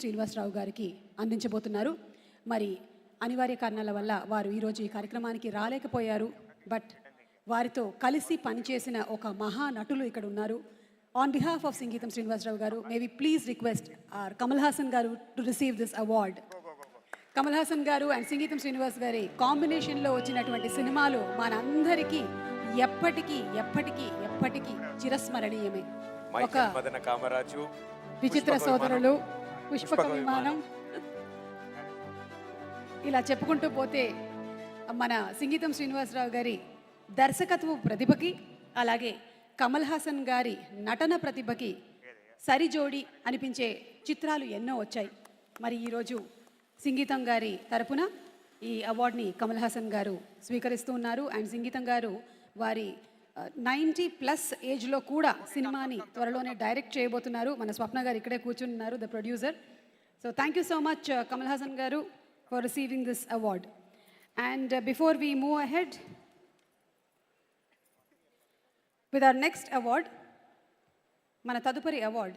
శ్రీనివాసరావు గారికి అందించబోతున్నారు. మరి అనివార్య కారణాల వల్ల వారు ఈరోజు ఈ కార్యక్రమానికి రాలేకపోయారు. బట్ వారితో కలిసి పనిచేసిన ఒక మహానటులు ఇక్కడ ఉన్నారు. On behalf of Sangeetham Srinivasa Rao garu, may we please request our Kamal Haasan garu to receive this award. Kamal Haasan garu and సంగీతం శ్రీనివాస్ గారి కాంబినేషన్లో వచ్చినటువంటి సినిమాలు మనందరికీ ఎప్పటికీ ఎప్పటికీ ఎప్పటికీ చిరస్మరణీయమే. ఒక కామరాజు, విచిత్ర సోదరులు, పుష్పక విమానం, ఇలా చెప్పుకుంటూ పోతే మన సంగీతం శ్రీనివాసరావు గారి దర్శకత్వ ప్రతిభకి, అలాగే కమల్ హాసన్ గారి నటన ప్రతిభకి సరిజోడి అనిపించే చిత్రాలు ఎన్నో వచ్చాయి. మరి ఈరోజు సంగీతం గారి తరపున ఈ అవార్డుని కమల్ హాసన్ గారు స్వీకరిస్తూ ఉన్నారు. అండ్ సంగీతం గారు వారి 90+ ఏజ్లో కూడా సినిమాని త్వరలోనే డైరెక్ట్ చేయబోతున్నారు. మన స్వప్న గారు ఇక్కడే కూర్చున్నారు, the producer. So thank you so much Kamal Haasan garu for receiving this award. And before we move ahead with our next award, మన తదుపరి అవార్డ్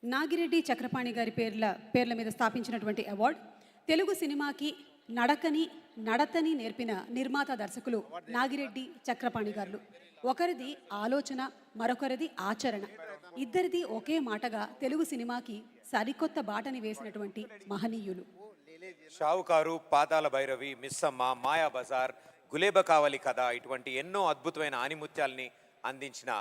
నాగిరెడ్డి చక్రపాణి గారి పేర్ల మీద స్థాపించినటువంటి అవార్డ్. తెలుగు సినిమాకి నడతని నేర్పిన నిర్మాత దర్శకులు నాగిరెడ్డి చక్రపాణి గారు. ఒకరిది ఆలోచన, మరొకరిది ఆచరణ. ఇద్దరిది ఒకే మాటగా తెలుగు సినిమాకి సరికొత్త బాటని వేసినటువంటి మహనీయులు. షావుకారు, పాతాల భైరవి, మిస్సమ్మ, మాయా బజార్, గులేబ కావలి కథ, ఇటువంటి ఎన్నో అద్భుతమైన ఆనిముత్యాల్ని అందించిన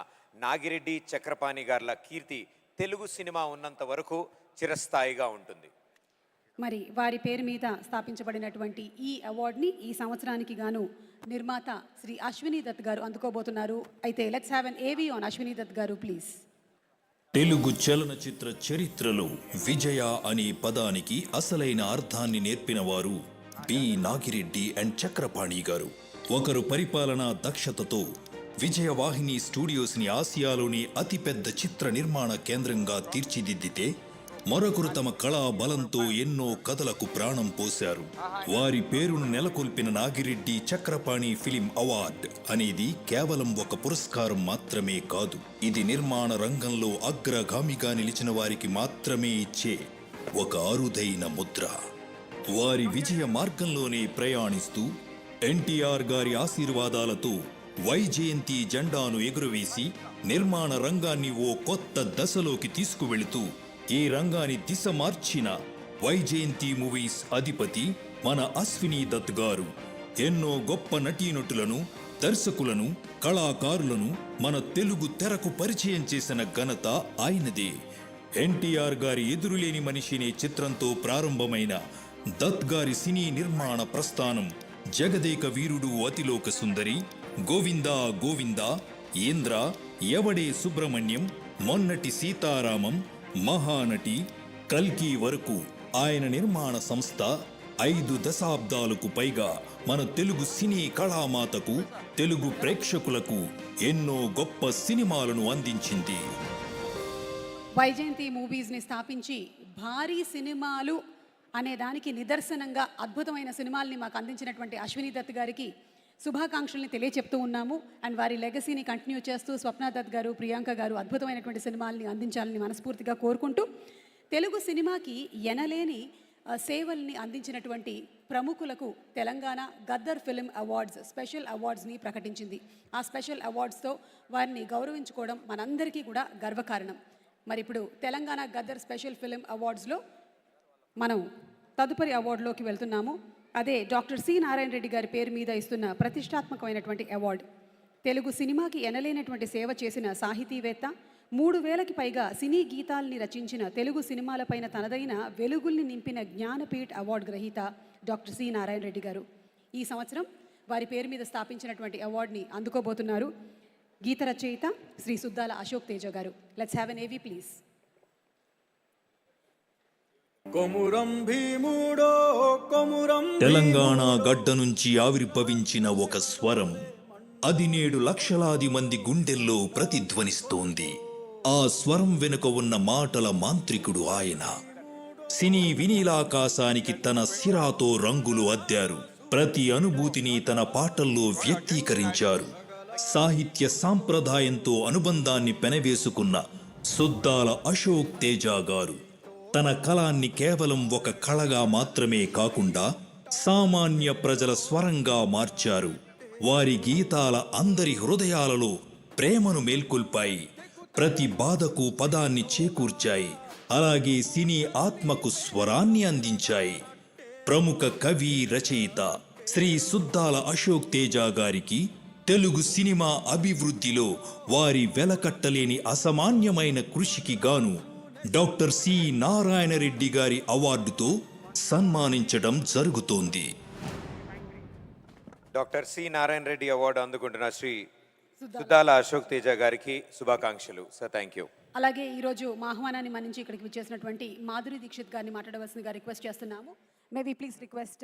నాగిరెడ్డి చక్రపాణి గార్ల కీర్తి తెలుగు సినిమా ఉన్నంత వరకు చిరస్థాయిగా ఉంటుంది. మరి వారి పేరు మీద స్థాపించబడినటువంటి ఈ అవార్డుని ఈ సంవత్సరానికి గాను నిర్మాత శ్రీ అశ్విని దత్ గారు అందుకోబోతున్నారు. అయితే లెట్స్ హ్యావ్ ఎన్ ఏవి ఆన్ అశ్విని దత్ గారు ప్లీజ్. తెలుగు చలనచిత్ర చరిత్రలో విజయ అనే పదానికి అసలైన అర్థాన్ని నేర్పిన వారు బి నాగిరెడ్డి అండ్ చక్రపాణి గారు. ఒకరు పరిపాలనా దక్షతతో విజయవాహిని స్టూడియోస్ని ఆసియాలోని అతిపెద్ద చిత్ర నిర్మాణ కేంద్రంగా తీర్చిదిద్దితే, మరొకరు తమ కళా బలంతో ఎన్నో కథలకు ప్రాణం పోశారు. వారి పేరును నెలకొల్పిన నాగిరెడ్డి చక్రపాణి ఫిలిం అవార్డ్ అనేది కేవలం ఒక పురస్కారం మాత్రమే కాదు. ఇది నిర్మాణ రంగంలో అగ్రగామిగా నిలిచిన వారికి మాత్రమే ఇచ్చే ఒక అరుదైన ముద్ర. వారి విజయ మార్గంలోనే ప్రయాణిస్తూ ఎన్టీఆర్ గారి ఆశీర్వాదాలతో వైజయంతి జెండాను ఎగురవేసి నిర్మాణ రంగాన్ని ఓ కొత్త దశలోకి తీసుకువెళుతూ ఈ రంగాన్ని దిశ మార్చిన వైజయంతి మూవీస్ అధిపతి మన అశ్విని దత్ గారు ఎన్నో గొప్ప నటీనటులను, దర్శకులను, కళాకారులను మన తెలుగు తెరకు పరిచయం చేసిన ఘనత ఆయనదే. ఎన్టీఆర్ గారి ఎదురులేని మనిషినే చిత్రంతో ప్రారంభమైన దత్ గారి సినీ నిర్మాణ ప్రస్థానం జగదేక వీరుడు, అతిలోక సుందరి, గోవిందా గోవిందా, ఇంద్ర, ఎవడే సుబ్రహ్మణ్యం, మొన్నటి సీతారామం, మహానటి, కల్కి వరకు ఆయన నిర్మాణ సంస్థ 5 దశాబ్దాలకు పైగా మన తెలుగు సినీ కళామాతకు, తెలుగు ప్రేక్షకులకు ఎన్నో గొప్ప సినిమాలను అందించింది. వైజయంతి మూవీస్ని స్థాపించి భారీ సినిమాలు అనే దానికి నిదర్శనంగా అద్భుతమైన సినిమాల్ని మాకు అందించినటువంటి అశ్విని దత్ గారికి శుభాకాంక్షల్ని తెలియచెప్తూ ఉన్నాము. అండ్ వారి లెగసీని కంటిన్యూ చేస్తూ స్వప్న దత్ గారు, ప్రియాంక గారు అద్భుతమైనటువంటి సినిమాల్ని అందించాలని మనస్ఫూర్తిగా కోరుకుంటూ, తెలుగు సినిమాకి ఎనలేని సేవల్ని అందించినటువంటి ప్రముఖులకు Telangana Gaddar film awards special అవార్డ్స్ని ప్రకటించింది. ఆ స్పెషల్ అవార్డ్స్తో వారిని గౌరవించుకోవడం మనందరికీ కూడా గర్వకారణం. మరి ఇప్పుడు తెలంగాణ గద్దర్ స్పెషల్ ఫిల్మ్ అవార్డ్స్లో మనం తదుపరి అవార్డులోకి వెళ్తున్నాము. అదే డాక్టర్ సి నారాయణ రెడ్డి గారి పేరు మీద ఇస్తున్న ప్రతిష్టాత్మకమైనటువంటి అవార్డు. తెలుగు సినిమాకి ఎనలేనటువంటి సేవ చేసిన సాహితీవేత్త, 3000కి పైగా సినీ గీతాల్ని రచించిన, తెలుగు సినిమాలపైన తనదైన వెలుగుల్ని నింపిన జ్ఞానపీఠ్ అవార్డు గ్రహీత డాక్టర్ సి నారాయణ రెడ్డి గారు ఈ సంవత్సరం వారి పేరు మీద స్థాపించినటువంటి అవార్డుని అందుకోబోతున్నారు గీత రచయిత శ్రీ సుద్దాల అశోక్ తేజ గారు. లెట్స్ హ్యావ్ ఎన్ ఏవి ప్లీజ్. తెలంగాణ గడ్డ నుంచి ఆవిర్భవించిన ఒక స్వరం, అది నేడు లక్షలాది మంది గుండెల్లో ప్రతిధ్వనిస్తోంది. ఆ స్వరం వెనుక ఉన్న మాటల మాంత్రికుడు ఆయన. సినీ వినీలాకాశానికి తన సిరాతో రంగులు అద్దారు. ప్రతి అనుభూతిని తన పాటల్లో వ్యక్తీకరించారు. సాహిత్య సాంప్రదాయంతో అనుబంధాన్ని పెనవేసుకున్న సుద్దాల అశోక్ తేజ గారు తన కళాన్ని కేవలం ఒక కళగా మాత్రమే కాకుండా సామాన్య ప్రజల స్వరంగా మార్చారు. వారి గీతాల అందరి హృదయాలలో ప్రేమను మేల్కొల్పాయి, ప్రతి బాధకు పదాన్ని చేకూర్చాయి, అలాగే సినీ ఆత్మకు స్వరాన్ని అందించాయి. ప్రముఖ కవి రచయిత శ్రీ సుద్దాల అశోక్ తేజ గారికి తెలుగు సినిమా అభివృద్ధిలో వారి వెలకట్టలేని అసామాన్యమైన కృషికి గాను డాక్టర్ సి నారాయణ రెడ్డి గారి అవార్డుతో సన్మానించడం జరుగుతోంది. Doctor C Narayana Reddy award అందుకుంటున్న శ్రీ సుద్దాల అశోక్ తేజ గారికి శుభాకాంక్షలు సార్. Thank you. అలాగే ఈరోజు మా ఆహ్వానాన్ని మన్నించి ఇక్కడికి విచ్చేసినటువంటి మాధురి దీక్షిత్ గారిని మాట్లాడవలసిందిగా రిక్వెస్ట్ చేస్తున్నాము. మే వి ప్లీజ్ రిక్వెస్ట్